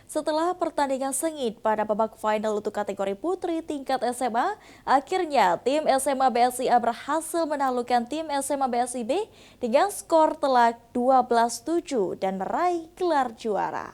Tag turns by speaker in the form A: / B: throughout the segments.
A: Setelah pertandingan sengit pada babak final untuk kategori putri tingkat SMA, akhirnya tim SMA BSIA berhasil menaklukkan tim SMA BSIB dengan skor telak 12-7 dan meraih gelar juara.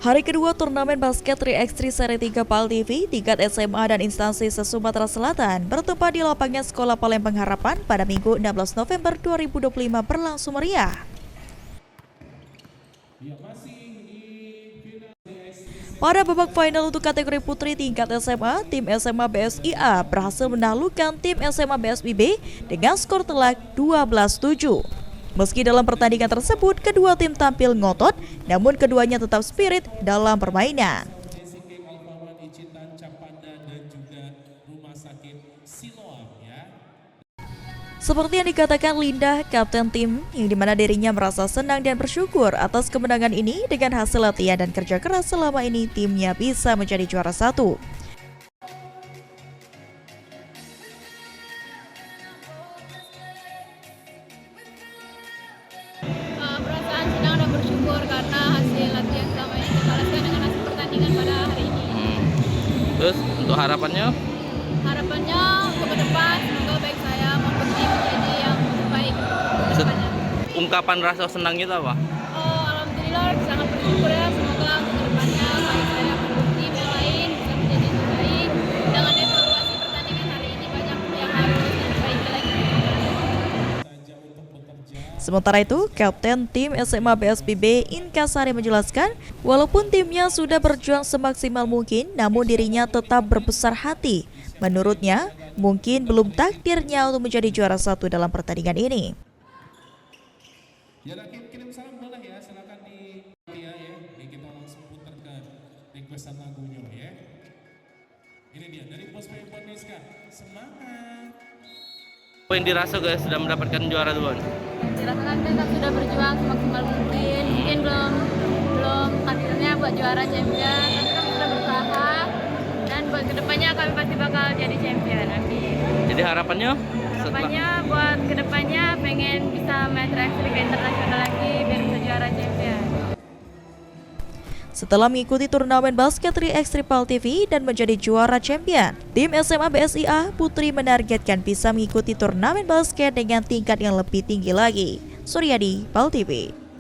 A: Hari kedua turnamen basket 3x3 Seri 3 PAL TV, tingkat SMA dan instansi se-Sumatera Selatan bertempat di lapangan Sekolah Palembang Harapan pada Minggu 16 November 2025 berlangsung meriah. Pada babak final untuk kategori putri tingkat SMA, tim SMA BSIA berhasil menaklukkan tim SMA BSIB dengan skor telak 12-7. Meski dalam pertandingan tersebut, kedua tim tampil ngotot, namun keduanya tetap spirit dalam permainan. Seperti yang dikatakan Linda, kapten tim, yang dimana dirinya merasa senang dan bersyukur atas kemenangan ini dengan hasil latihan dan kerja keras selama ini timnya bisa menjadi juara satu.
B: Perasaan senang dan bersyukur karena hasil latihan selama ini dibalaskan dengan hasil pertandingan pada hari ini.
C: Terus untuk harapannya?
B: Harapannya untuk ke depan semoga baik saya maupun tim menjadi yang terbaik ke depannya.
C: Ungkapan rasa senang itu apa?
B: Alhamdulillah sangat bersyukur ya, semoga ke depannya baik saya maupun tim yang lain bisa menjadi yang terbaik. Dengan evaluasi pertandingan hari ini banyak yang harus diperbaiki lagi.
A: Sementara itu, Kapten tim SMA BSIB Inka Sari menjelaskan, walaupun timnya sudah berjuang semaksimal mungkin, namun dirinya tetap berbesar hati. Menurutnya, mungkin belum takdirnya untuk menjadi juara satu dalam pertandingan ini.
D: Ya, kirim salam boleh ya, silakan di ya. Kita langsung putar ke requestan lagunya ya. Ini dia dari Bos Niska. Semangat.
C: Apa yang dirasa guys sudah mendapatkan juara duluan?
B: Dirasakan kita sudah berjuang semaksimal mungkin belum takdirnya buat juara champion, tapi kita sudah berusaha dan buat kedepannya kami pasti bakal jadi champion. Amin.
C: Jadi harapannya
B: Buat kedepannya pengen bisa main 3x3 ke internasional lagi biar bisa juara champion.
A: Setelah mengikuti turnamen basket 3x3 PAL TV dan menjadi juara champion, tim SMA BSIA Putri menargetkan bisa mengikuti turnamen basket dengan tingkat yang lebih tinggi lagi. Suryadi, PAL TV.